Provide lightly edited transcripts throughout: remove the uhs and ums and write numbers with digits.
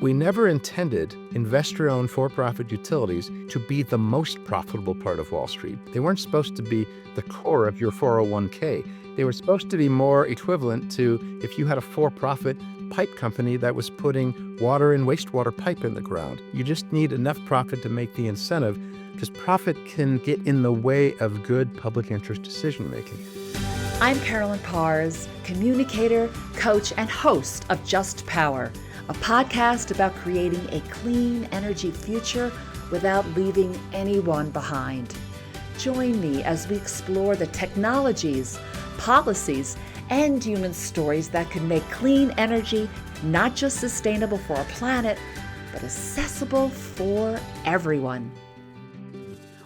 We never intended investor-owned for-profit utilities to be the most profitable part of Wall Street. They weren't supposed to be the core of your 401k. They were supposed to be more equivalent to if you had a for-profit pipe company that was putting water and wastewater pipe in the ground. You just need enough profit to make the incentive, because profit can get in the way of good public interest decision-making. I'm Carolyn Parrs, communicator, coach, and host of Just Power, a podcast about creating a clean energy future without leaving anyone behind. Join me as we explore the technologies, policies, and human stories that can make clean energy not just sustainable for our planet, but accessible for everyone.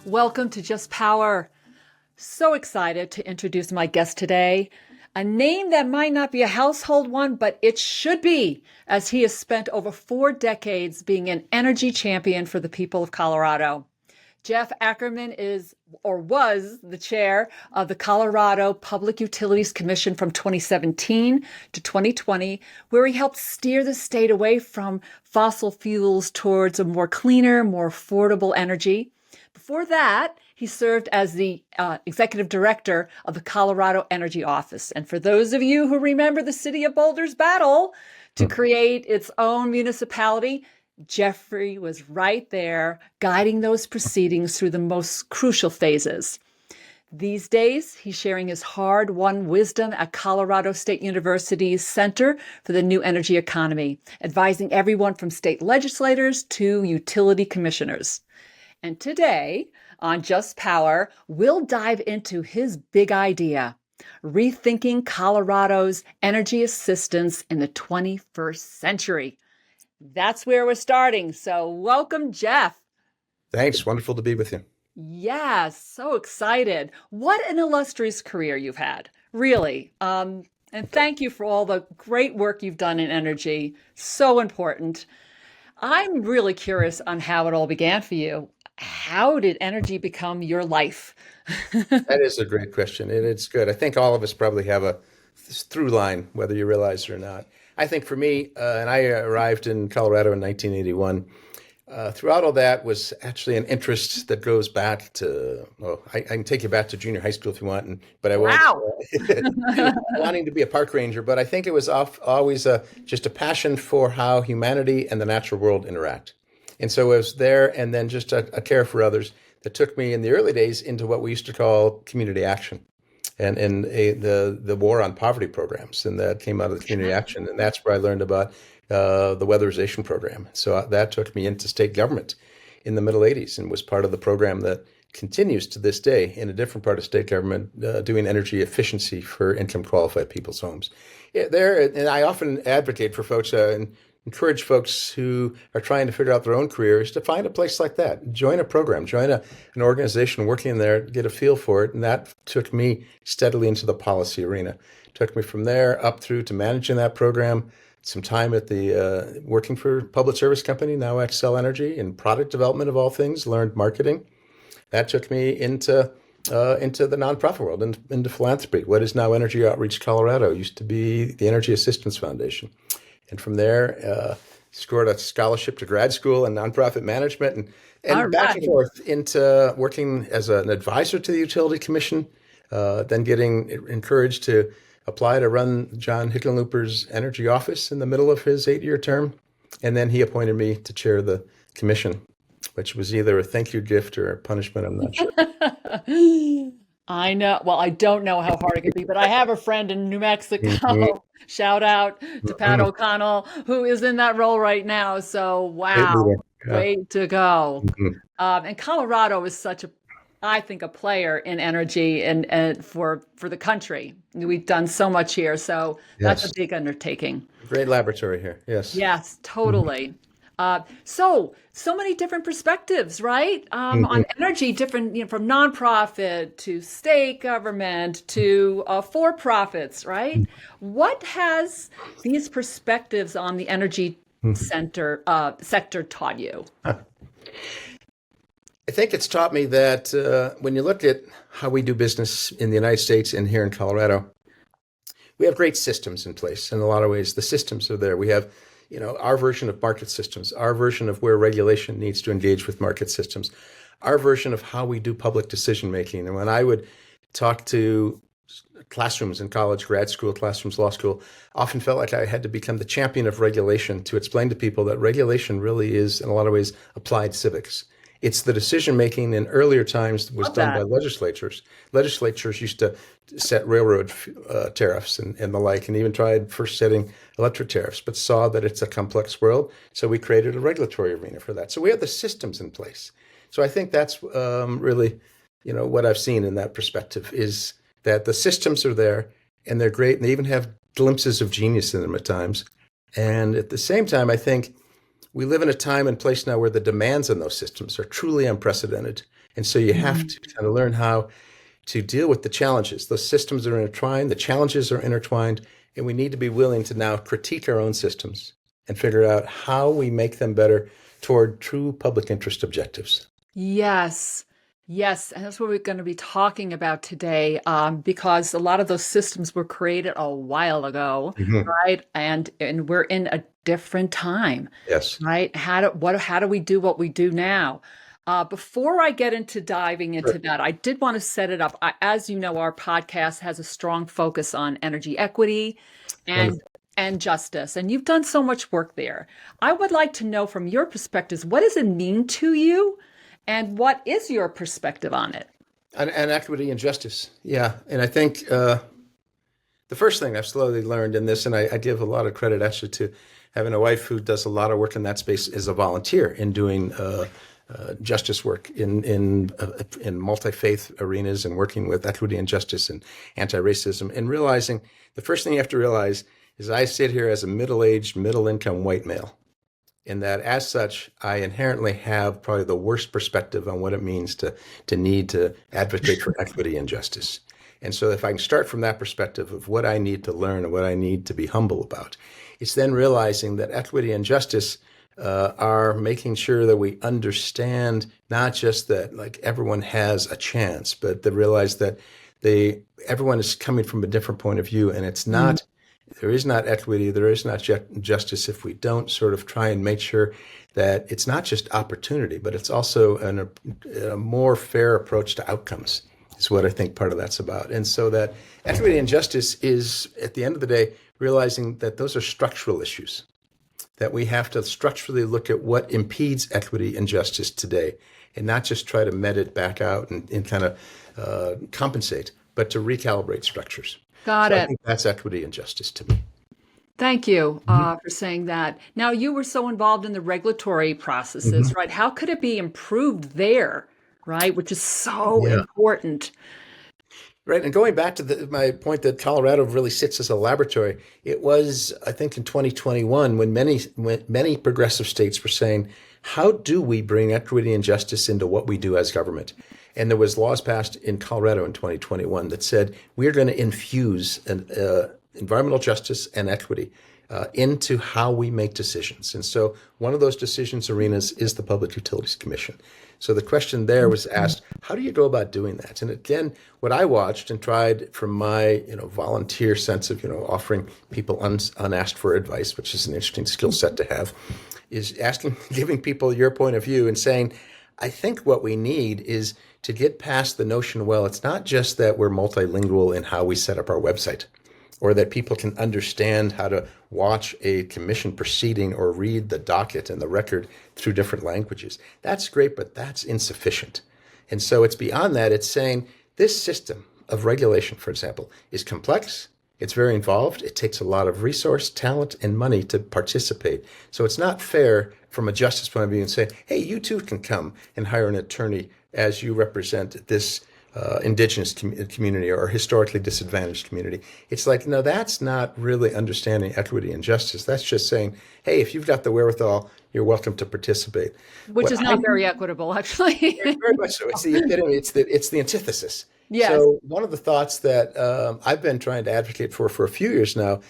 Welcome to Just Power. So excited to introduce my guest today, a name that might not be a household one, but it should be, as he has spent over 4 decades being an energy champion for the people of Colorado. Jeff Ackermann was the chair of the Colorado Public Utilities Commission from 2017 to 2020, where he helped steer the state away from fossil fuels towards a more cleaner, more affordable energy. Before that, he served as the executive director of the Colorado Energy Office. And for those of you who remember the city of Boulder's battle to create its own municipality, Jeffrey was right there guiding those proceedings through the most crucial phases. These days, he's sharing his hard-won wisdom at Colorado State University's Center for the New Energy Economy, advising everyone from state legislators to utility commissioners. And today, on Just Power, we'll dive into his big idea, rethinking Colorado's energy assistance in the 21st century. That's where we're starting. So welcome, Jeff. Thanks. Wonderful to be with you. Yeah, so excited. What an illustrious career you've had, really. And thank you for all the great work you've done in energy. So important. I'm really curious on how it all began for you. How did energy become your life? That is a great question, and it's good. I think all of us probably have a through line, whether you realize it or not. I think for me, and I arrived in Colorado in 1981, throughout all that was actually an interest that goes back to, I can take you back to junior high school if you want, but I won't. Wow. Wanting to be a park ranger, but I think it was always just a passion for how humanity and the natural world interact. And so it was there, and then just a care for others that took me in the early days into what we used to call community action, and the war on poverty programs, and that came out of the community action, and that's where I learned about the weatherization program. So that took me into state government in the middle 80s, and was part of the program that continues to this day in a different part of state government, doing energy efficiency for income qualified people's homes. And I often advocate for folks and encourage folks who are trying to figure out their own careers to find a place like that. Join a program, join an organization working there, get a feel for it. And that took me steadily into the policy arena. Took me from there up through to managing that program, some time at the working for a public service company, now Xcel Energy, in product development of all things, learned marketing. That took me into the nonprofit world, into philanthropy. What is now Energy Outreach Colorado used to be the Energy Assistance Foundation. And from there, scored a scholarship to grad school and nonprofit management, and back and forth into working as an advisor to the Utility Commission, then getting encouraged to apply to run John Hickenlooper's energy office in the middle of his 8-year term. And then he appointed me to chair the commission, which was either a thank you gift or a punishment. I'm not sure. I know. Well, I don't know how hard it could be, but I have a friend in New Mexico. Mm-hmm. Shout out to Pat O'Connell, who is in that role right now. So, wow, way to go. Mm-hmm. And Colorado is such I think, a player in energy and for the country. We've done so much here. So that's a big undertaking. Great laboratory here. Yes. Yes, totally. So many different perspectives, right? On energy, different, from nonprofit to state government to for-profits, right? What has these perspectives on the energy sector taught you? I think it's taught me that when you look at how we do business in the United States and here in Colorado, we have great systems in place. In a lot of ways, the systems are there. We have our version of market systems, our version of where regulation needs to engage with market systems, our version of how we do public decision making. And when I would talk to classrooms in college, grad school, classrooms, law school, often felt like I had to become the champion of regulation to explain to people that regulation really is, in a lot of ways, applied civics. It's the decision making in earlier times was done by legislatures. Legislatures used to set railroad tariffs and the like, and even tried first setting electric tariffs, but saw that it's a complex world. So we created a regulatory arena for that. So we have the systems in place. So I think that's really, what I've seen in that perspective is that the systems are there and they're great. And they even have glimpses of genius in them at times. And at the same time, I think we live in a time and place now where the demands on those systems are truly unprecedented. And so you have to kind of learn how to deal with the challenges. Those systems are intertwined, the challenges are intertwined, and we need to be willing to now critique our own systems and figure out how we make them better toward true public interest objectives. Yes. Yes, and that's what we're going to be talking about today, because a lot of those systems were created a while ago, right? And we're in a different time, Yes. right? How do we do what we do now? Before I get into diving into that, I did want to set it up. As you know, our podcast has a strong focus on energy equity and justice, and you've done so much work there. I would like to know from your perspectives, what does it mean to you? And what is your perspective on it? And equity and justice. Yeah. And I think the first thing I've slowly learned in this, and I give a lot of credit actually to having a wife who does a lot of work in that space as a volunteer in doing justice work in multi-faith arenas and working with equity and justice and anti-racism, and realizing the first thing you have to realize is I sit here as a middle-aged, middle-income white male. In that, as such, I inherently have probably the worst perspective on what it means to need to advocate for equity and justice. And so if I can start from that perspective of what I need to learn and what I need to be humble about, it's then realizing that equity and justice are making sure that we understand not just that like everyone has a chance, but to realize that everyone is coming from a different point of view, and it's not there is not equity, there is not justice if we don't sort of try and make sure that it's not just opportunity, but it's also a more fair approach to outcomes is what I think part of that's about. And so that equity and justice is, at the end of the day, realizing that those are structural issues, that we have to structurally look at what impedes equity and justice today and not just try to met it back out and kind of compensate, but to recalibrate structures. Got it. I think that's equity and justice to me. Thank you for saying that. Now, you were so involved in the regulatory processes, right? How could it be improved there, right? Which is so important. Right. And going back to my point that Colorado really sits as a laboratory, it was, I think, in 2021 when many progressive states were saying, how do we bring equity and justice into what we do as government? And there was laws passed in Colorado in 2021 that said we're going to infuse environmental justice and equity into how we make decisions. And so one of those decisions arenas is the Public Utilities Commission. So the question there was asked, how do you go about doing that? And again, what I watched and tried from my volunteer sense of offering people unasked for advice, which is an interesting skill set to have, is giving people your point of view and saying, I think what we need is to get past the notion, well, it's not just that we're multilingual in how we set up our website, or that people can understand how to watch a commission proceeding or read the docket and the record through different languages. That's great, but that's insufficient. And so it's beyond that. It's saying this system of regulation, for example, is complex. It's very involved. It takes a lot of resource, talent, and money to participate. So it's not fair from a justice point of view and say, hey, you too can come and hire an attorney as you represent this indigenous community or historically disadvantaged community. It's like, no, that's not really understanding equity and justice. That's just saying, hey, if you've got the wherewithal, you're welcome to participate. Which is not very equitable, actually. Very much so. It's the epitome. It's the antithesis. Yes. So one of the thoughts that I've been trying to advocate for a few years now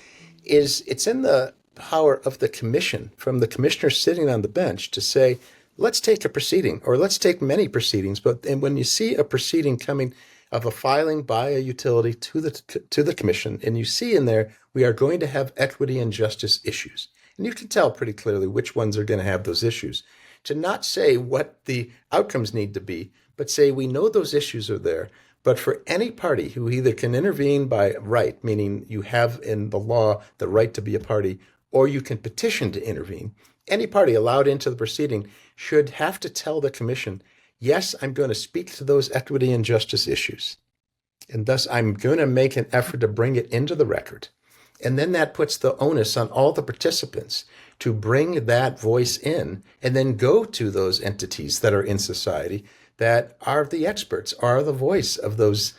is it's in the power of the commission, from the commissioner sitting on the bench, to say, let's take a proceeding, or let's take many proceedings. And when you see a proceeding coming of a filing by a utility to the commission, and you see in there, we are going to have equity and justice issues. And you can tell pretty clearly which ones are going to have those issues. To not say what the outcomes need to be, but say we know those issues are there. But for any party who either can intervene by right, meaning you have in the law the right to be a party, or you can petition to intervene, any party allowed into the proceeding should have to tell the commission, yes, I'm going to speak to those equity and justice issues. And thus, I'm going to make an effort to bring it into the record. And then that puts the onus on all the participants to bring that voice in and then go to those entities that are in society that are the experts, are the voice of those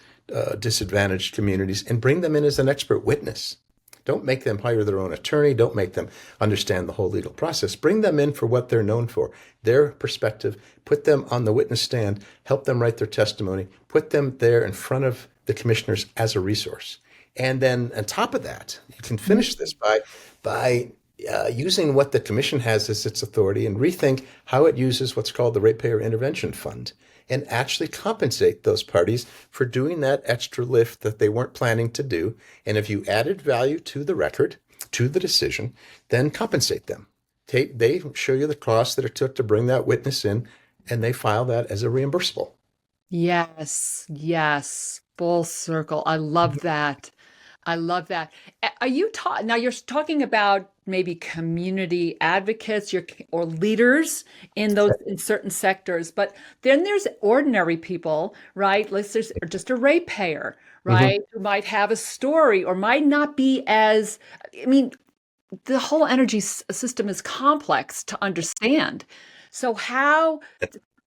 disadvantaged communities, and bring them in as an expert witness. Don't make them hire their own attorney. Don't make them understand the whole legal process. Bring them in for what they're known for, their perspective, put them on the witness stand, help them write their testimony, put them there in front of the commissioners as a resource. And then on top of that, you can finish this by using what the commission has as its authority and rethink how it uses what's called the Ratepayer Intervention Fund and actually compensate those parties for doing that extra lift that they weren't planning to do. And if you added value to the record, to the decision, then compensate them. They show you the cost that it took to bring that witness in, and they file that as a reimbursable. Yes, full circle. I love that. I love that. Are you now you're talking about maybe community advocates or leaders in those in certain sectors, but then there's ordinary people, right? There's just a ratepayer, right? Who might have a story or might not be as, I mean, the whole energy system is complex to understand. So how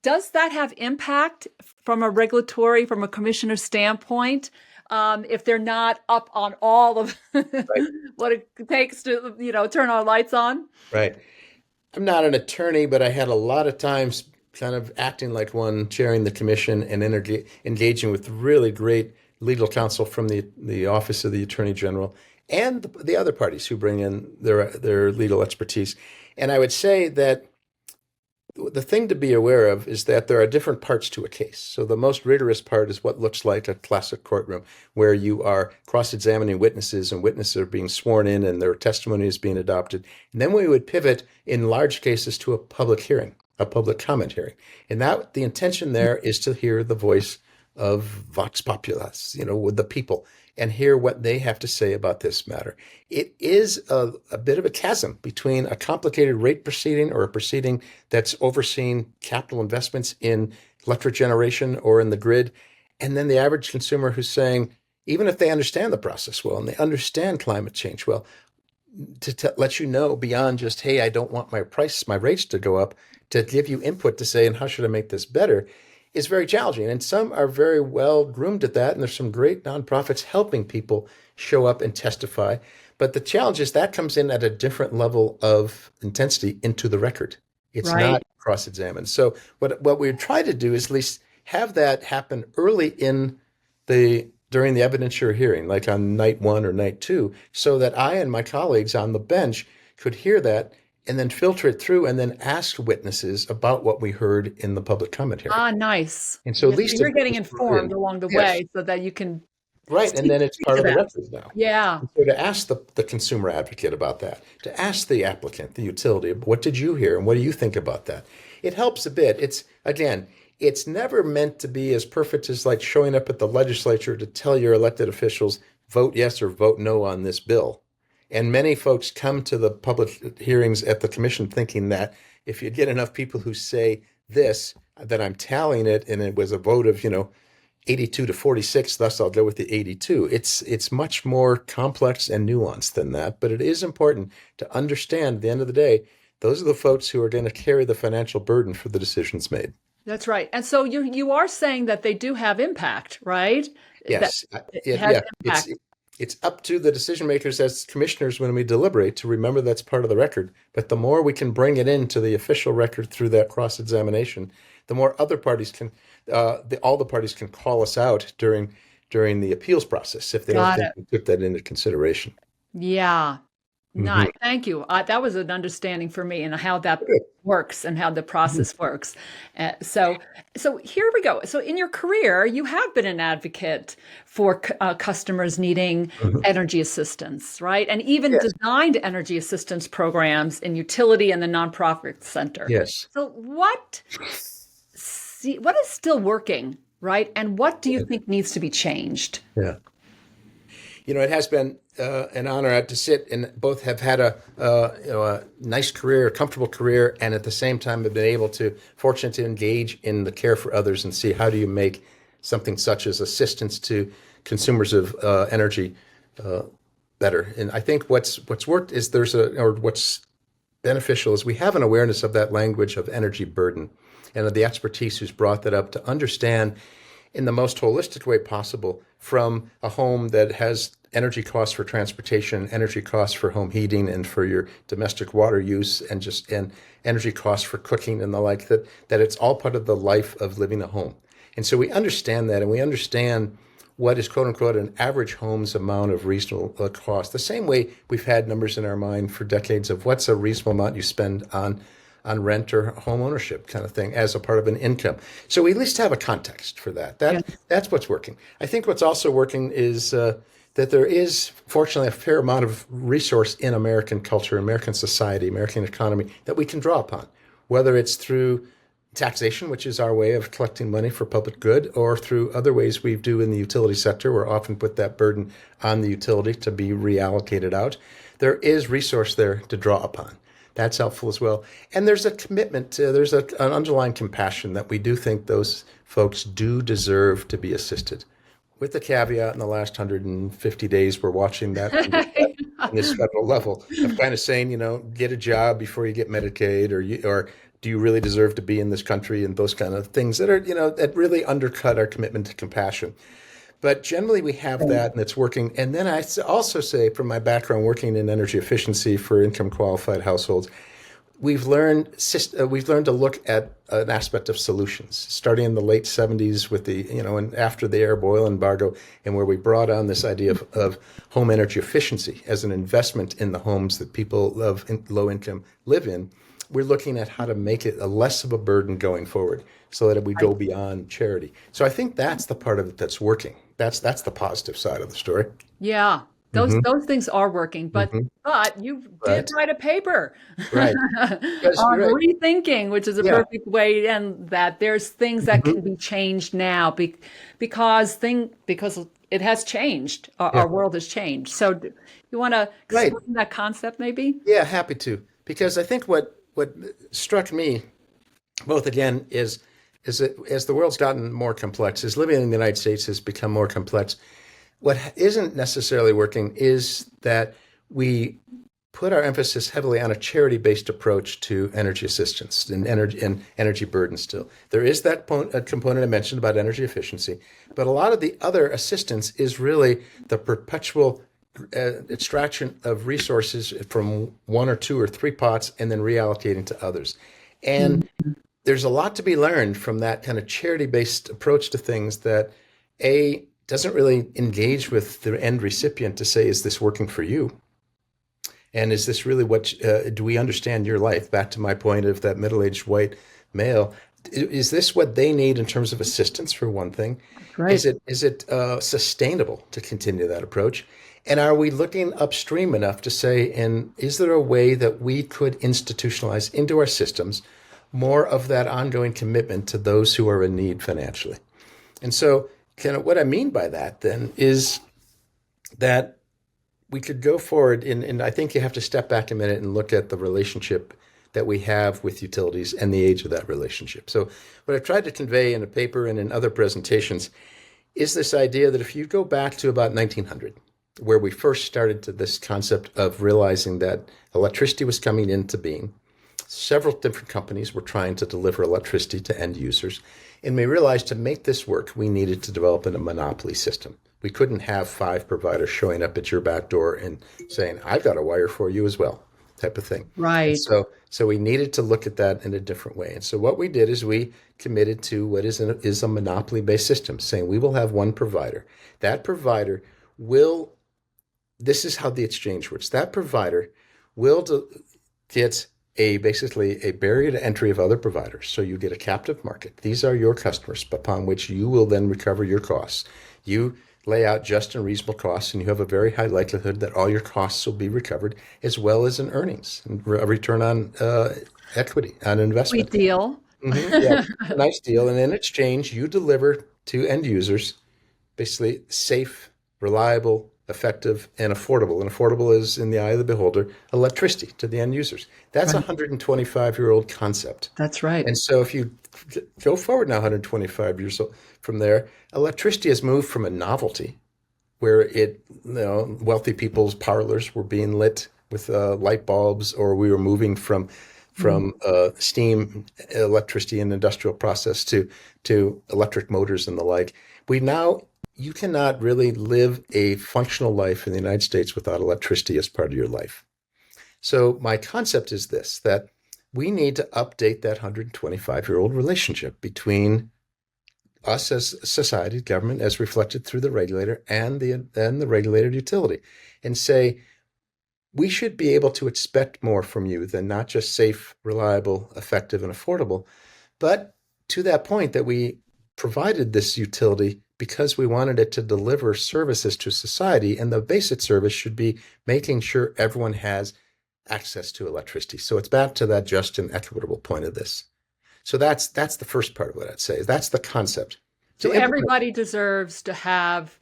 does that have impact from a regulatory, from a commissioner standpoint? If they're not up on all of what it takes to, turn our lights on. Right. I'm not an attorney, but I had a lot of times kind of acting like one, chairing the commission and engaging with really great legal counsel from the Office of the Attorney General and the other parties who bring in their legal expertise. And I would say that the thing to be aware of is that there are different parts to a case. So the most rigorous part is what looks like a classic courtroom, where you are cross-examining witnesses and witnesses are being sworn in and their testimony is being adopted. And then we would pivot in large cases to a public hearing, a public comment hearing. And that the intention there is to hear the voice of Vox Populus, with the people, and hear what they have to say about this matter. It is a bit of a chasm between a complicated rate proceeding or a proceeding that's overseeing capital investments in electric generation or in the grid, and then the average consumer who's saying, even if they understand the process well and they understand climate change well, to let you know beyond just, hey, I don't want my rates to go up, to give you input to say, and how should I make this better, is very challenging. And some are very well groomed at that. And there's some great nonprofits helping people show up and testify. But the challenge is that comes in at a different level of intensity into the record. It's not cross-examined. So what we try to do is at least have that happen early during the evidentiary hearing, like on night 1 or night 2, so that I and my colleagues on the bench could hear that and then filter it through and then ask witnesses about what we heard in the public comment hearing. Ah, nice. And so at least you're getting informed along the way so that you can. Right. And then it's part of the record now. Yeah. And so to ask the consumer advocate about that, to ask the applicant, the utility, what did you hear and what do you think about that? It helps a bit. It's never meant to be as perfect as like showing up at the legislature to tell your elected officials, vote yes or vote no on this bill. And many folks come to the public hearings at the commission thinking that if you get enough people who say this, that I'm tallying it and it was a vote of, 82 to 46, thus I'll go with the 82. It's much more complex and nuanced than that, but it is important to understand at the end of the day, those are the folks who are going to carry the financial burden for the decisions made. That's right. And so you are saying that they do have impact, right? Yes. Impact. It's up to the decision makers as commissioners when we deliberate to remember that's part of the record. But the more we can bring it into the official record through that cross-examination, the more other parties can, all the parties can call us out during the appeals process if they don't think we took that into consideration. Yeah. Nice. Thank you. That was an understanding for me and how that works and how the process works. So here we go. So in your career, you have been an advocate for customers needing energy assistance, right? And even Yes. designed energy assistance programs in utility and the nonprofit sector. Yes. So what is still working, right? And what do you think needs to be changed? Yeah. It has been an honor to sit and both have had a nice career, a comfortable career, and at the same time have been fortunate to engage in the care for others and see how do you make something such as assistance to consumers of energy better. And I think what's worked is what's beneficial is we have an awareness of that language of energy burden and of the expertise who's brought that up to understand in the most holistic way possible from a home that has energy costs for transportation, energy costs for home heating and for your domestic water use and energy costs for cooking and the like, that it's all part of the life of living a home. And so we understand that, and we understand what is quote unquote an average home's amount of reasonable cost. The same way we've had numbers in our mind for decades of what's a reasonable amount you spend on rent or home ownership kind of thing as a part of an income. So we at least have a context for that. That's what's working. I think what's also working is that there is, fortunately, a fair amount of resource in American culture, American society, American economy that we can draw upon, whether it's through taxation, which is our way of collecting money for public good, or through other ways we do in the utility sector, where often put that burden on the utility to be reallocated out. There is resource there to draw upon. That's helpful as well. And there's a commitment, there's an underlying compassion that we do think those folks do deserve to be assisted. With the caveat in the last 150 days, we're watching that on this federal level of kind of saying, get a job before you get Medicaid, or do you really deserve to be in this country, and those kind of things that are, that really undercut our commitment to compassion. But generally we have that and it's working. And then I also say, from my background working in energy efficiency for income qualified households, we've learned to look at an aspect of solutions, starting in the late 70s with and after the Arab oil embargo, and where we brought on this idea of home energy efficiency as an investment in the homes that people of low income live in. We're looking at how to make it less of a burden going forward so that we go beyond charity. So I think that's the part of it that's working. That's the positive side of the story. Yeah. Those things are working, but you did write a paper right. on rethinking, which is a perfect way, and that there's things that can be changed now because it has changed. Our world has changed. So you want to explain that concept maybe? Yeah, happy to. Because I think what struck me both again is that as the world's gotten more complex, as living in the United States has become more complex, what isn't necessarily working is that we put our emphasis heavily on a charity-based approach to energy assistance and energy burden still. There is that component I mentioned about energy efficiency, but a lot of the other assistance is really the perpetual extraction of resources from one or two or three pots and then reallocating to others. And there's a lot to be learned from that kind of charity-based approach to things that doesn't really engage with the end recipient to say, is this working for you? And is this really do we understand your life? Back to my point of that middle-aged white male. Is this what they need in terms of assistance, for one thing? Right. Is it sustainable to continue that approach? And are we looking upstream enough to say, and is there a way that we could institutionalize into our systems more of that ongoing commitment to those who are in need financially? And so kind of what I mean by that then is that we could go forward, and I think you have to step back a minute and look at the relationship that we have with utilities and the age of that relationship. So what I've tried to convey in a paper and in other presentations is this idea that if you go back to about 1900, where we first started to this concept of realizing that electricity was coming into being, several different companies were trying to deliver electricity to end users. And we realized to make this work, we needed to develop a monopoly system. We couldn't have 5 providers showing up at your back door and saying, I've got a wire for you as well, type of thing. Right. And so we needed to look at that in a different way. And so what we did is we committed to what is a monopoly-based system, saying we will have one provider. That provider this is how the exchange works. That provider will get basically a barrier to entry of other providers. So you get a captive market. These are your customers upon which you will then recover your costs. You lay out just and reasonable costs, and you have a very high likelihood that all your costs will be recovered, as well as in earnings and a return on equity on investment. Sweet deal. Yeah, a nice deal. And in exchange, you deliver to end users basically safe, reliable, effective, and affordable. And affordable is, in the eye of the beholder, electricity to the end users. That's a Right. 125-year-old concept. That's right. And so if you go forward now 125 years from there, electricity has moved from a novelty where wealthy people's parlors were being lit with light bulbs, or we were moving from steam, electricity, and industrial process to electric motors and the like. You cannot really live a functional life in the United States without electricity as part of your life. So my concept is this, that we need to update that 125-year-old relationship between us as a society, government, as reflected through the regulator and the regulated utility, and say, we should be able to expect more from you than not just safe, reliable, effective, and affordable, but to that point that we provided this utility because we wanted it to deliver services to society, and the basic service should be making sure everyone has access to electricity. So it's back to that just and equitable point of this. So that's the first part of what I'd say. That's the concept. So everybody deserves to have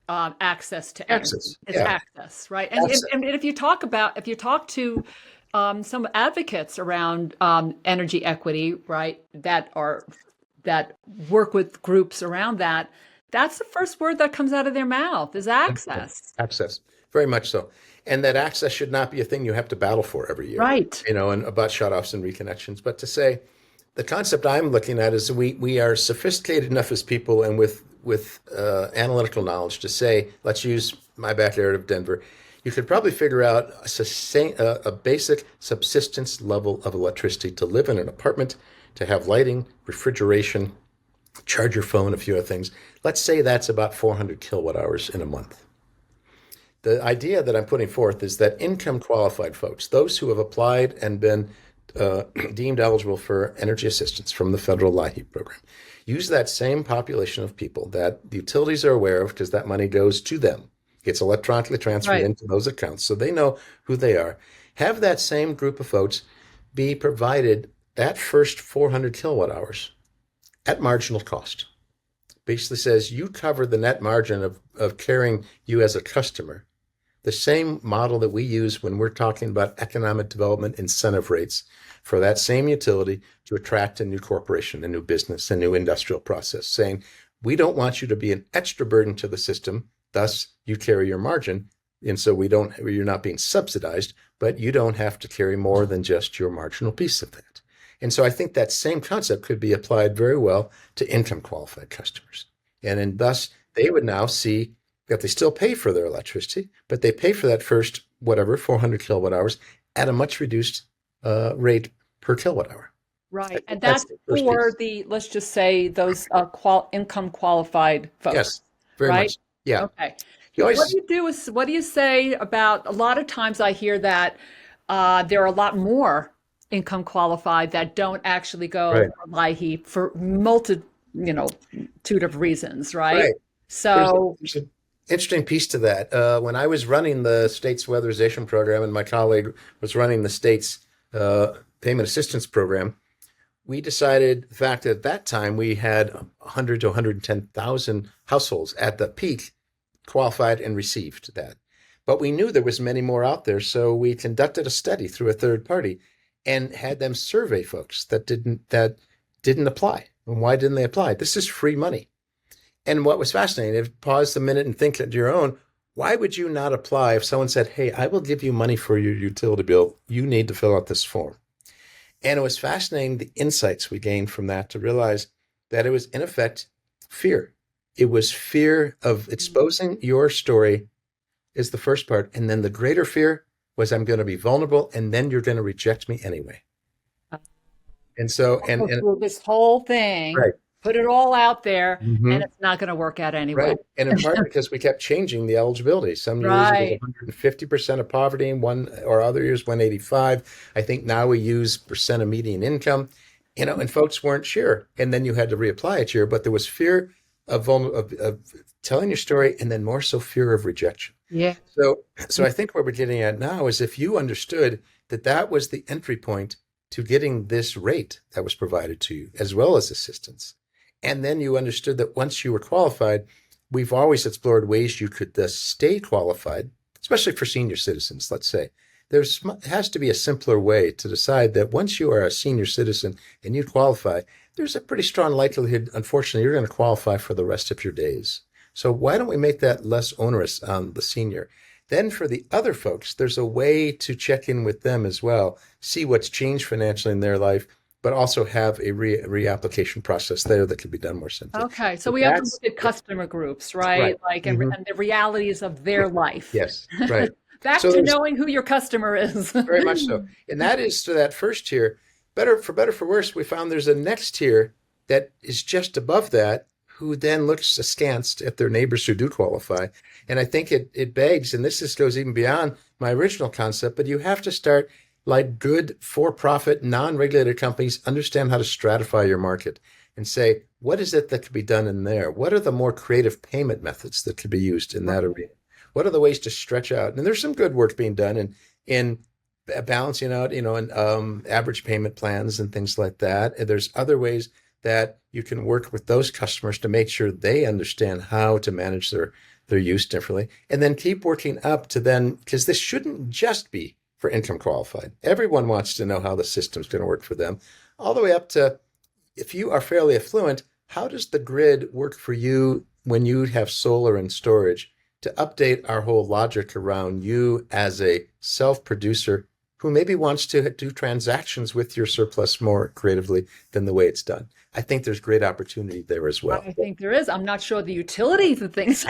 access to energy. Access, It's yeah. access, right? And Access. if you talk to some advocates around energy equity, right, that work with groups around that, that's the first word that comes out of their mouth is access. Access, very much so. And that access should not be a thing you have to battle for every year. Right. And about shutoffs and reconnections. But to say, the concept I'm looking at is we are sophisticated enough as people and with analytical knowledge to say, let's use my backyard of Denver. You could probably figure out a basic subsistence level of electricity to live in an apartment, to have lighting, refrigeration, charge your phone, a few other things. Let's say that's about 400 kilowatt hours in a month. The idea that I'm putting forth is that income qualified folks, those who have applied and been deemed eligible for energy assistance from the federal LIHEAP program, use that same population of people that the utilities are aware of because that money goes to them, gets electronically transferred Right. into those accounts so they know who they are. Have that same group of folks be provided that first 400 kilowatt hours at marginal cost. Basically says you cover the net margin of carrying you as a customer. The same model that we use when we're talking about economic development incentive rates for that same utility to attract a new corporation, a new business, a new industrial process, saying, we don't want you to be an extra burden to the system, thus you carry your margin. And so you're not being subsidized, but you don't have to carry more than just your marginal piece of that. And so I think that same concept could be applied very well to income qualified customers. And thus they would now see that they still pay for their electricity, but they pay for that first, 400 kilowatt hours at a much reduced rate per kilowatt hour. Right. And that's the first for piece. let's just say those income qualified folks. Yes, very right? much. Yeah. Okay. You always, What do you say about, a lot of times I hear that there are a lot more income qualified that don't actually go Right. for LIHEAP for multitude of reasons, right? Right. So there's an interesting piece to that. When I was running the state's weatherization program and my colleague was running the state's payment assistance program, we decided the fact that at that time we had 100 to 110,000 households at the peak qualified and received that. But we knew there was many more out there, so we conducted a study through a third party and had them survey folks that didn't apply. And why didn't they apply? This is free money. And what was fascinating, if pause a minute and think at your own, why would you not apply if someone said, hey, I will give you money for your utility bill, you need to fill out this form? And it was fascinating, the insights we gained from that to realize that it was, in effect, fear. It was fear of exposing your story is the first part. And then the greater fear was I'm going to be vulnerable and then you're going to reject me anyway. And so, and through this whole thing. right. put it all out there, and Hmm. it's not going to work out anyway. Right. And in part because we kept changing the eligibility. Some years it was Right. 150% of poverty, and one or other years 185. I think now we use percent of median income, and folks weren't sure. And then you had to reapply each year, but there was fear of telling your story, and then more so fear of rejection. Yeah. So I think what we're getting at now is if you understood that that was the entry point to getting this rate that was provided to you, as well as assistance, and then you understood that once you were qualified, we've always explored ways you could stay qualified, especially for senior citizens, let's say. There has to be a simpler way to decide that once you are a senior citizen and you qualify, there's a pretty strong likelihood, unfortunately, you're going to qualify for the rest of your days. So why don't we make that less onerous on the senior? Then for the other folks, there's a way to check in with them as well, see what's changed financially in their life, but also have a reapplication process there that could be done more simply. Okay. So So we have to that's look at customer groups, right. right? Like, Hmm. and the realities of their life. Yes, right. Back So to there's knowing who your customer is. very much so. And that is to that first tier. Better for worse, we found there's a next tier that is just above that, who then looks askance at their neighbors who do qualify. And I think it begs, and goes even beyond my original concept, but you have to start like good for-profit, non-regulated companies understand how to stratify your market and say, what is it that could be done in there? What are the more creative payment methods that could be used in that arena? What are the ways to stretch out? And there's some good work being done in balancing out, and average payment plans and things like that. And there's other ways that you can work with those customers to make sure they understand how to manage their use differently, and then keep working up to then, because this shouldn't just be for income qualified. Everyone wants to know how the system's going to work for them, all the way up to if you are fairly affluent, how does the grid work for you when you have solar and storage to update our whole logic around you as a self-producer who maybe wants to do transactions with your surplus more creatively than the way it's done? I think there's great opportunity there as well. I think there is. I'm not sure the utilities and things.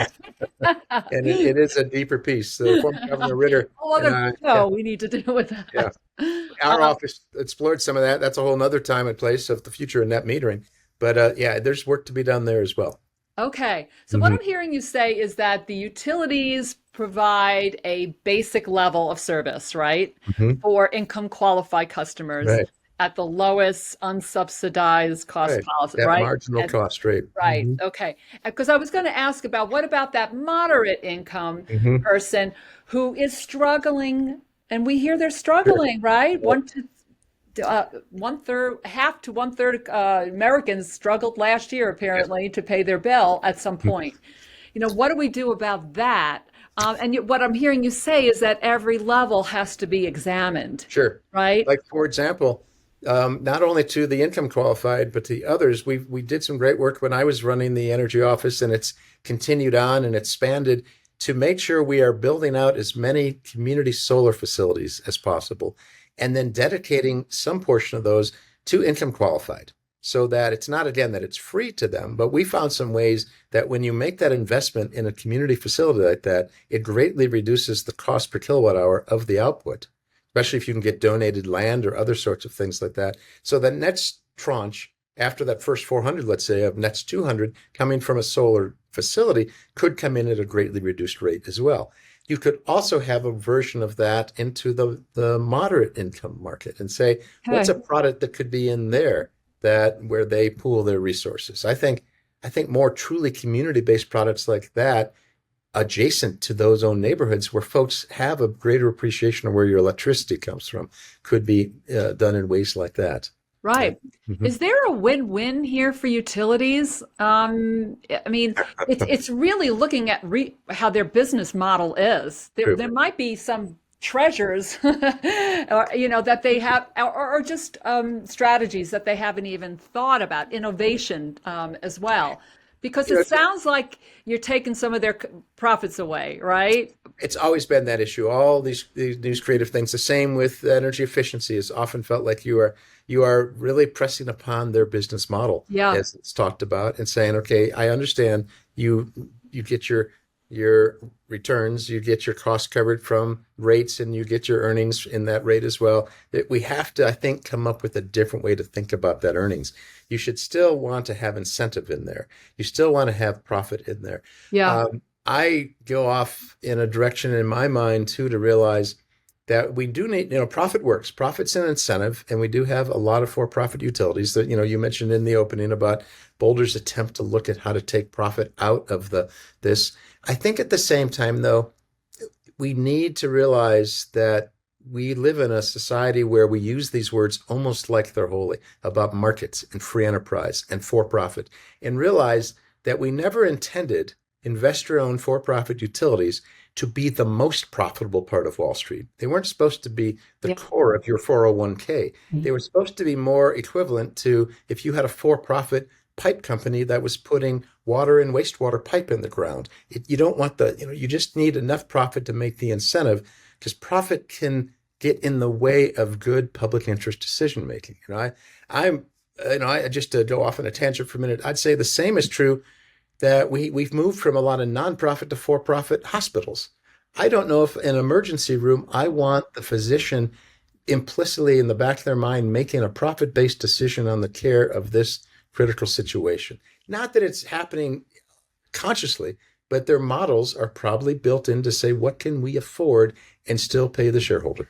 And it is a deeper piece. The former Governor Ritter, Oh, and other show we need to deal with yeah, that. our office explored some of that. That's a whole nother time and place of the future of net metering. But yeah, there's work to be done there as well. Okay. So what Hmm. I'm hearing you say is that the utilities provide a basic level of service, right? Hmm. For income qualified customers Right, at the lowest unsubsidized cost right. policy, That right? marginal And cost rate. right. Hmm. Okay. Because I was going to ask about what about that moderate income Hmm. person who is struggling, and we hear they're Sure. struggling, right? Yep. One third, half to one third Americans struggled last year Yes. apparently to pay their bill at some point. What do we do about that? What I'm hearing you say is that every level has to be examined, Sure. right? Like, for example, not only to the income qualified, but to others, we did some great work when I was running the energy office, and it's continued on and expanded to make sure we are building out as many community solar facilities as possible, and then dedicating some portion of those to income qualified. So that it's not, again, that it's free to them, but we found some ways that when you make that investment in a community facility like that, it greatly reduces the cost per kilowatt hour of the output, especially if you can get donated land or other sorts of things like that. So the next tranche after that first 400, let's say, of next 200 coming from a solar facility could come in at a greatly reduced rate as well. You could also have a version of that into the moderate income market and say, what's Okay. a product that could be in there that where they pool their resources? I think more truly community-based products like that adjacent to those own neighborhoods where folks have a greater appreciation of where your electricity comes from could be done in ways like that. Yeah. Right. Mhm. Is there a win-win here for utilities? I mean, it's really looking at how their business model is. There True. there might be some treasures, or that they have, or just strategies that they haven't even thought about, innovation as well, because You know, it sounds like you're taking some of their profits away, right? it's always been that issue. All these creative things. The same with energy efficiency. It's often felt like you are really pressing upon their business model Yeah. as it's talked about and saying, okay, I understand you get your returns, you get your costs covered from rates, and you get your earnings in that rate as well. That we have to, I think, come up with a different way to think about that earnings. You should still want to have incentive in there. You still want to have profit in there. Yeah. I go off in a direction in my mind too to realize that we do need, profit works. Profit's an incentive, and we do have a lot of for-profit utilities that, you mentioned in the opening about Boulder's attempt to look at how to take profit out of this. I think at the same time, though, we need to realize that we live in a society where we use these words almost like they're holy about markets and free enterprise and for-profit, and realize that we never intended investor-owned for-profit utilities to be the most profitable part of Wall Street. They weren't supposed to be the core of your 401k. They were supposed to be more equivalent to if you had a for-profit pipe company that was putting water and wastewater pipe in the ground. You don't want you just need enough profit to make the incentive, because profit can get in the way of good public interest decision making. I just to go off on a tangent for a minute, I'd say the same is true that we've moved from a lot of nonprofit to for-profit hospitals. I don't know if an emergency room, I want the physician implicitly in the back of their mind making a profit-based decision on the care of this critical situation. Not that it's happening consciously, but their models are probably built in to say, what can we afford and still pay the shareholder?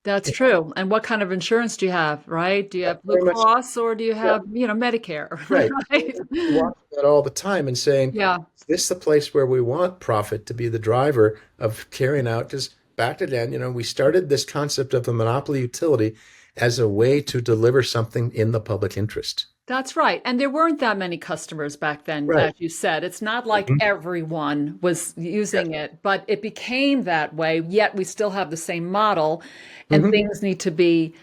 That's true. And what kind of insurance do you have, right? Do you have Blue Very much. Cross, or do you have, Medicare, Right. right? We walk that all the time and saying, Yeah. is this the place where we want profit to be the driver of carrying out? Because back again, we started this concept of a monopoly utility as a way to deliver something in the public interest. That's right. And there weren't that many customers back then, Right. as you said. It's not like everyone was using it, but it became that way. Yet we still have the same model, and things need to be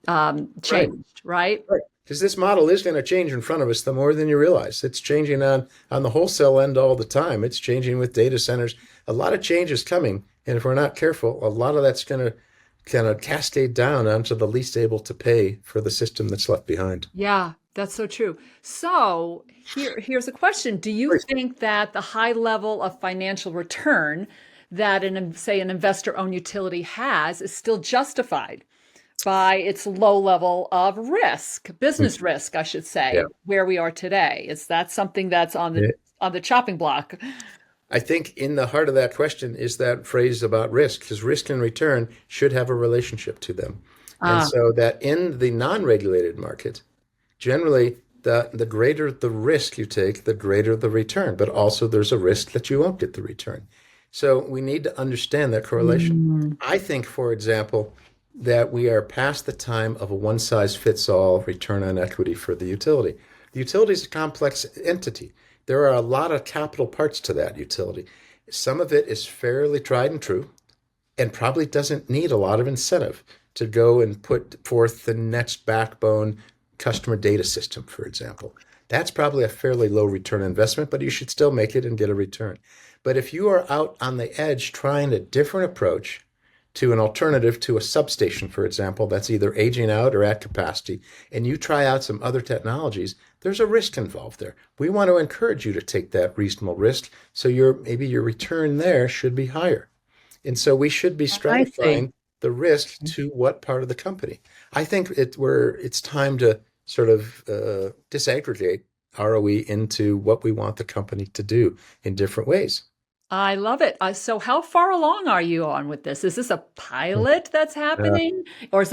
changed, right? Right. Because this model is going to change in front of us the more than you realize. It's changing on the wholesale end all the time. It's changing with data centers. A lot of change is coming. And if we're not careful, a lot of that's going to kind of cascade down onto the least able to pay for the system that's left behind. Yeah, that's so true. So here's a question. Do you think that the high level of financial return that say an investor-owned utility has is still justified by its low level of risk, business risk, I should say, where we are today? Is that something that's on the chopping block? I think in the heart of that question is that phrase about risk, because risk and return should have a relationship to them. And so that in the non-regulated market, generally, the greater the risk you take, the greater the return. But also there's a risk that you won't get the return. So we need to understand that correlation. I think, for example, that we are past the time of a one-size-fits-all return on equity for the utility. The utility is a complex entity. There are a lot of capital parts to that utility. Some of it is fairly tried and true and probably doesn't need a lot of incentive to go and put forth the next backbone customer data system, for example. That's probably a fairly low return investment, but you should still make it and get a return. But if you are out on the edge trying a different approach to an alternative to a substation, for example, that's either aging out or at capacity, and you try out some other technologies, there's a risk involved there. We want to encourage you to take that reasonable risk, so maybe your return there should be higher. And so we should be stratifying the risk to what part of the company. I think it's time to sort of disaggregate ROE into what we want the company to do in different ways. I love it. So how far along are you on with this? Is this a pilot that's happening? Or is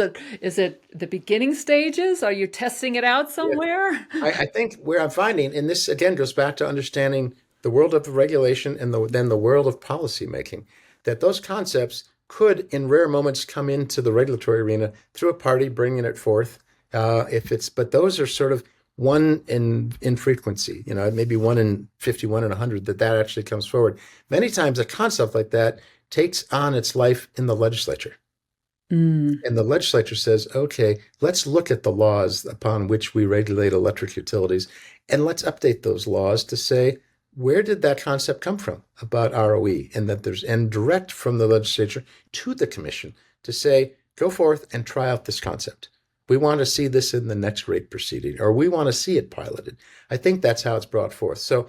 it the beginning stages? Are you testing it out somewhere? I think where I'm finding, and this again goes back to understanding the world of the regulation and then the world of policymaking, that those concepts could in rare moments come into the regulatory arena through a party bringing it forth. But those are sort of one in frequency, maybe 1 in 50, 1 in 100 that actually comes forward. Many times a concept like that takes on its life in the legislature. And the legislature says, okay, let's look at the laws upon which we regulate electric utilities, and let's update those laws to say, where did that concept come from about ROE? And direct from the legislature to the commission to say, go forth and try out this concept. We want to see this in the next rate proceeding, or we want to see it piloted. I think that's how it's brought forth. So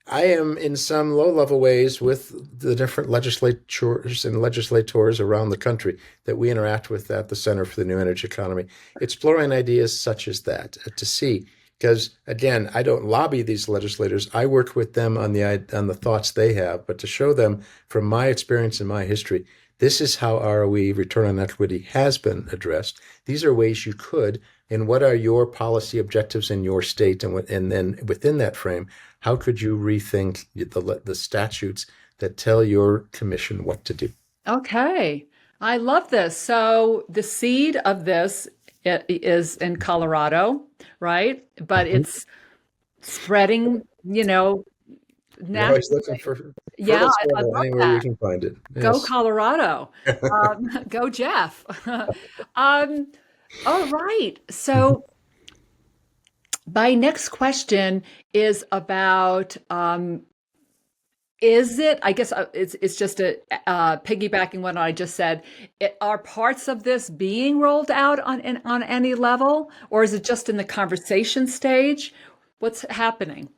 I am in some low-level ways with the different legislatures and legislators around the country that we interact with at the Center for the New Energy Economy, exploring ideas such as that to see. Because again, I don't lobby these legislators. I work with them on the thoughts they have, but to show them from my experience and my history, this is how ROE, return on equity, has been addressed. These are ways you could, and what are your policy objectives in your state, and then within that frame, how could you rethink the statutes that tell your commission what to do? Okay. I love this. So the seed of this is in Colorado, right? But Mhm. it's spreading, You're always nationally. looking for Yeah, fertile I soil love anywhere you that. can find it. Go Yes. Colorado. Go Jeff. um, all right. So my next question is about is it, I guess it's just piggybacking what I just said. Are parts of this being rolled out on any level, or is it just in the conversation stage? What's happening?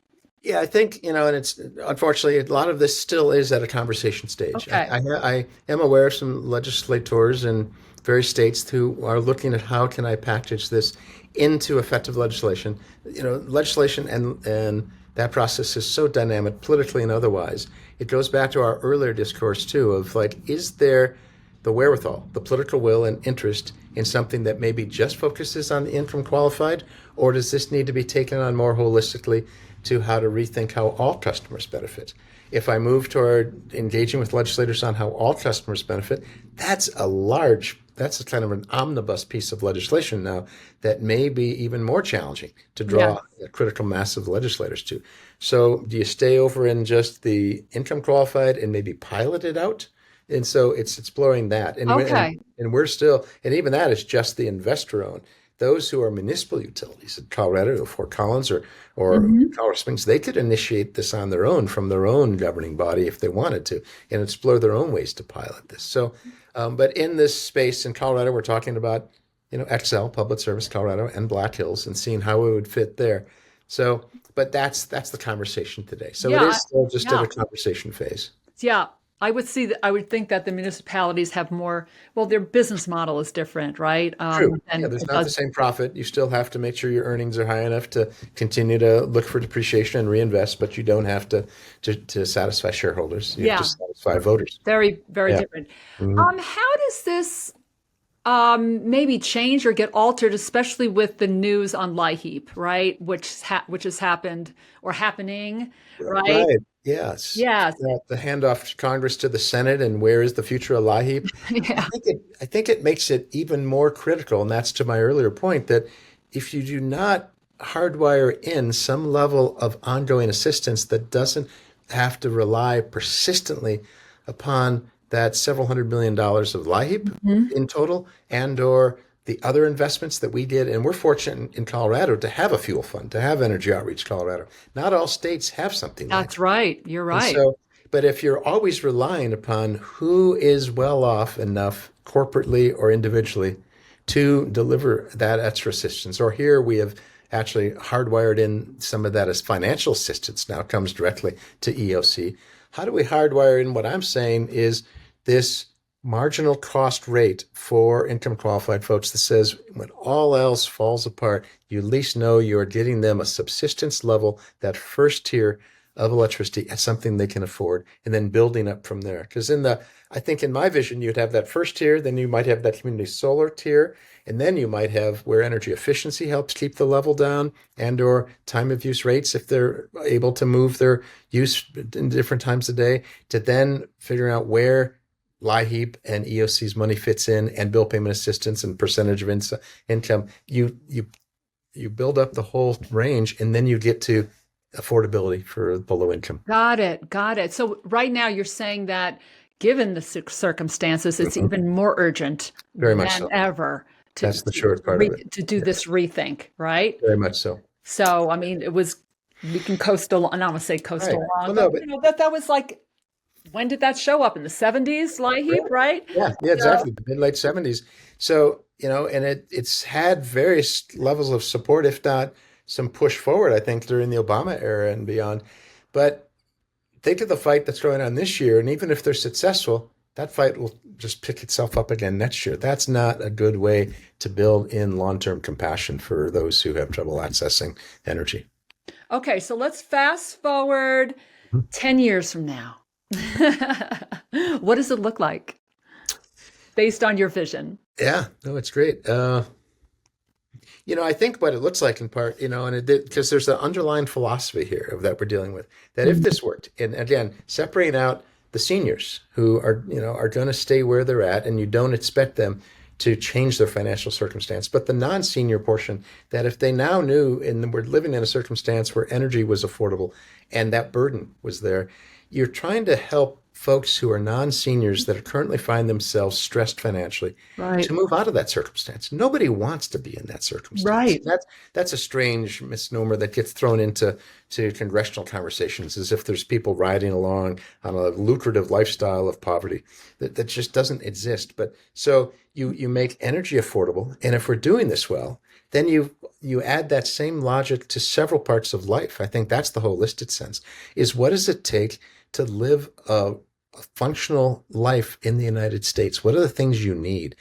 Yeah, I think, and it's unfortunately a lot of this still is at a conversation stage. Okay. I am aware of some legislators in various states who are looking at how can I package this into effective legislation. Legislation and that process is so dynamic, politically and otherwise. It goes back to our earlier discourse too of like, is there the wherewithal, the political will and interest in something that maybe just focuses on the income qualified, or does this need to be taken on more holistically to how to rethink how all customers benefit? If I move toward engaging with legislators on how all customers benefit, that's a kind of an omnibus piece of legislation now that may be even more challenging to Yeah. draw a critical mass of legislators to. So do you stay over in just the income qualified and maybe pilot it out? And so it's exploring that. Okay. And we're still, and even that is just the investor owned. Those who are municipal utilities in Colorado or Fort Collins or Hmm. Colorado Springs, they could initiate this on their own from their own governing body if they wanted to and explore their own ways to pilot this. So, but in this space in Colorado, we're talking about, Excel, Public Service Colorado, and Black Hills and seeing how it would fit there. So, but that's the conversation today. So it Yeah. is still just at Yeah. a conversation phase. Yeah, I would see that. I would think that the municipalities have more, well, their business model is different, right? True. Yeah, And there's it not the does, same profit. You still have to make sure your earnings are high enough to continue to look for depreciation and reinvest, but you don't have to satisfy shareholders. You have to yeah, satisfy voters. very, very Yeah. different. Mhm. How does this maybe change or get altered, especially with the news on LIHEAP, right? Which has happened or happening, right? Right. Yes. Yes. The handoff to Congress to the Senate and where is the future of LIHEAP? Yeah. I think it makes it even more critical, and that's to my earlier point that if you do not hardwire in some level of ongoing assistance that doesn't have to rely persistently upon that several $100 million of LIHEAP Mhm. in total and or the other investments that we did, and we're fortunate in Colorado to have a fuel fund, to have Energy Outreach Colorado. Not all states have something like That's that. right. You're And right. so, but if you're always relying upon who is well off enough corporately or individually to deliver that extra assistance, or here we have actually hardwired in some of that as financial assistance now comes directly to EOC. How do we hardwire in what I'm saying is this marginal cost rate for income qualified folks that says when all else falls apart, you at least know you're getting them a subsistence level, that first tier of electricity as something they can afford, and then building up from there. Because I think in my vision, you'd have that first tier, then you might have that community solar tier, and then you might have where energy efficiency helps keep the level down and or time of use rates if they're able to move their use in different times of day to then figuring out where LIHEAP and EOC's money fits in and bill payment assistance and percentage of income. You build up the whole range and then you get to affordability for below income. Got it. Got it. So right now you're saying that given the circumstances, it's Mhm. even more urgent Very much than so. ever That's the short part of it. to do Yes, this rethink, right? very much so. So, I mean, we can coast along, and I don't want to say coast Right. along, Well, but no, but that was like, when did that show up? In the 70s, right. LIHEAP, right? Yeah, So, exactly. The mid late 70s. So, and it's had various levels of support, if not some push forward, I think, during the Obama era and beyond. But think of the fight that's going on this year, and even if they're successful, that fight will just pick itself up again next year. That's not a good way to build in long-term compassion for those who have trouble accessing energy. Okay, so let's fast forward 10 years from now. What does it look like based on your vision? Yeah, no, it's great. I think what it looks like in part, and it did, because there's an underlying philosophy here of that we're dealing with, that if this worked, and again, separating out the seniors who are going to stay where they're at, and you don't expect them to change their financial circumstance, but the non-senior portion, that if they now knew and were living in a circumstance where energy was affordable and that burden was there, you're trying to help folks who are non-seniors that are currently find themselves stressed financially to move out of that circumstance. Nobody wants to be in that circumstance. Right. That's a strange misnomer that gets thrown into congressional conversations, as if there's people riding along on a lucrative lifestyle of poverty that just doesn't exist. But so you make energy affordable, and if we're doing this well, then you add that same logic to several parts of life. I think that's the holistic sense, is what does it take to live a functional life in the United States? What are the things you need?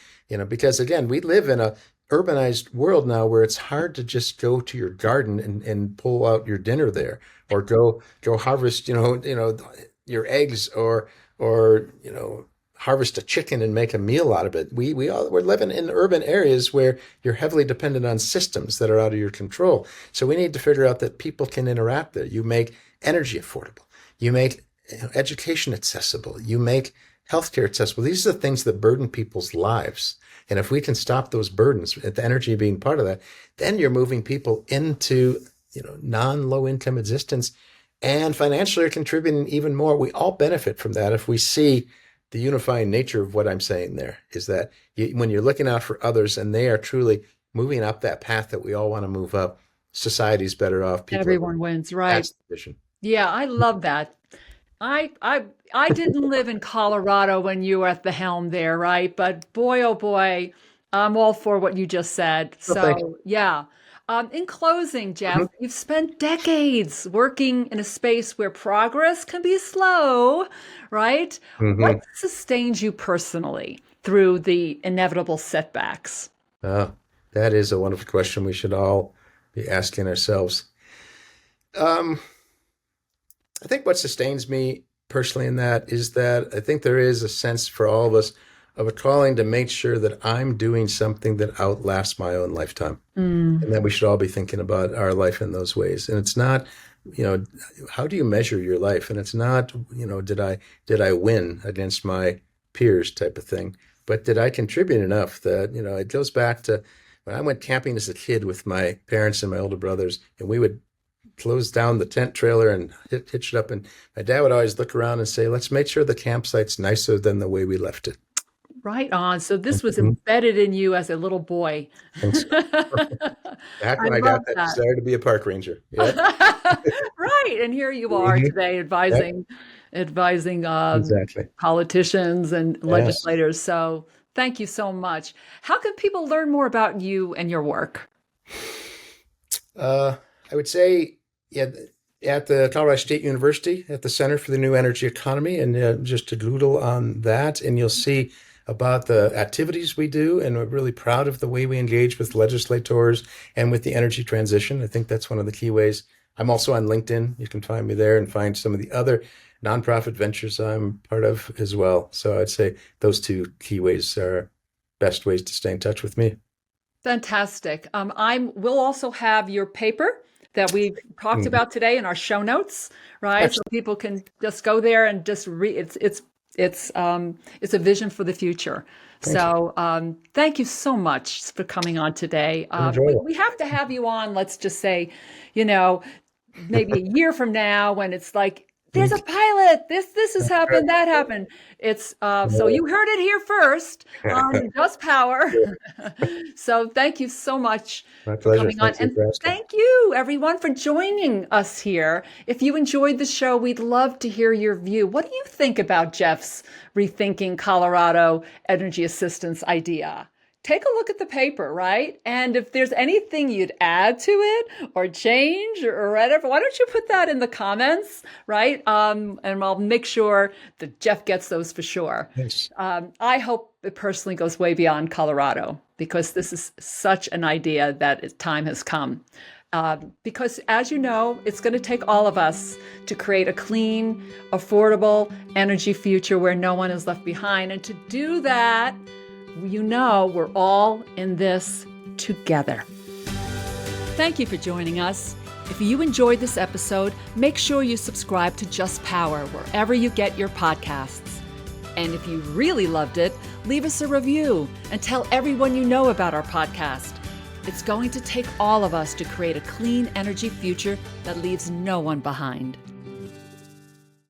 Because again, we live in a urbanized world now where it's hard to just go to your garden and pull out your dinner there, or go harvest, your eggs, or harvest a chicken and make a meal out of it. We're living in urban areas where you're heavily dependent on systems that are out of your control. So we need to figure out that people can interact there. You make energy affordable. You make education accessible. You make healthcare accessible. These are the things that burden people's lives. And if we can stop those burdens, the energy being part of that, then you're moving people into, non-low income existence, and financially are contributing even more. We all benefit from that if we see the unifying nature of what I'm saying there, is that when you're looking out for others and they are truly moving up that path that we all want to move up, society's better off. Everyone wins, right? That's the vision. Yeah, I love that. I didn't live in Colorado when you were at the helm there, right? But boy, oh boy, I'm all for what you just said. So yeah. In closing, Jeff, you've spent decades working in a space where progress can be slow, right? What sustains you personally through the inevitable setbacks? That is a wonderful question we should all be asking ourselves. I think what sustains me personally in that is that I think there is a sense for all of us of a calling to make sure that I'm doing something that outlasts my own lifetime. And that we should all be thinking about our life in those ways. And it's not, how do you measure your life? And it's not, did I win against my peers type of thing, but did I contribute enough that, it goes back to when I went camping as a kid with my parents and my older brothers, and we would close down the tent trailer and hitch it up. And my dad would always look around and say, let's make sure the campsite's nicer than the way we left it. Right on. So this was embedded in you as a little boy. Back when I got that desire to be a park ranger. Yep. Right. And here you are today advising Exactly. politicians and legislators. So thank you so much. How can people learn more about you and your work? I would say, at the Colorado State University, at the Center for the New Energy Economy, and just to doodle on that, and you'll see about the activities we do, and we're really proud of the way we engage with legislators and with the energy transition. I think that's one of the key ways. I'm also on LinkedIn. You can find me there and find some of the other nonprofit ventures I'm part of as well. So I'd say those two key ways are best ways to stay in touch with me. Fantastic. We'll also have your paper that we've talked about today in our show notes, right? Absolutely. So people can just go there and just read. It's a vision for the future. Thank you so much for coming on today. We have to have you on, let's just say, maybe a year from now, when it's like, there's a pilot, this has happened, that happened. It's so you heard it here first on Just Power. So thank you so much for coming on. And thank you everyone for joining us here. If you enjoyed the show, we'd love to hear your view. What do you think about Jeff's Rethinking Colorado Energy Assistance idea? take a look at the paper, right? And if there's anything you'd add to it or change or whatever, why don't you put that in the comments, right? And I'll make sure that Jeff gets those for sure. Yes. I hope it personally goes way beyond Colorado, because this is such an idea that time has come. Because as you know, it's going to take all of us to create a clean, affordable energy future where no one is left behind. And to do that, we're all in this together. Thank you for joining us. If you enjoyed this episode, make sure you subscribe to Just Power wherever you get your podcasts. And if you really loved it, leave us a review and tell everyone you know about our podcast. It's going to take all of us to create a clean energy future that leaves no one behind.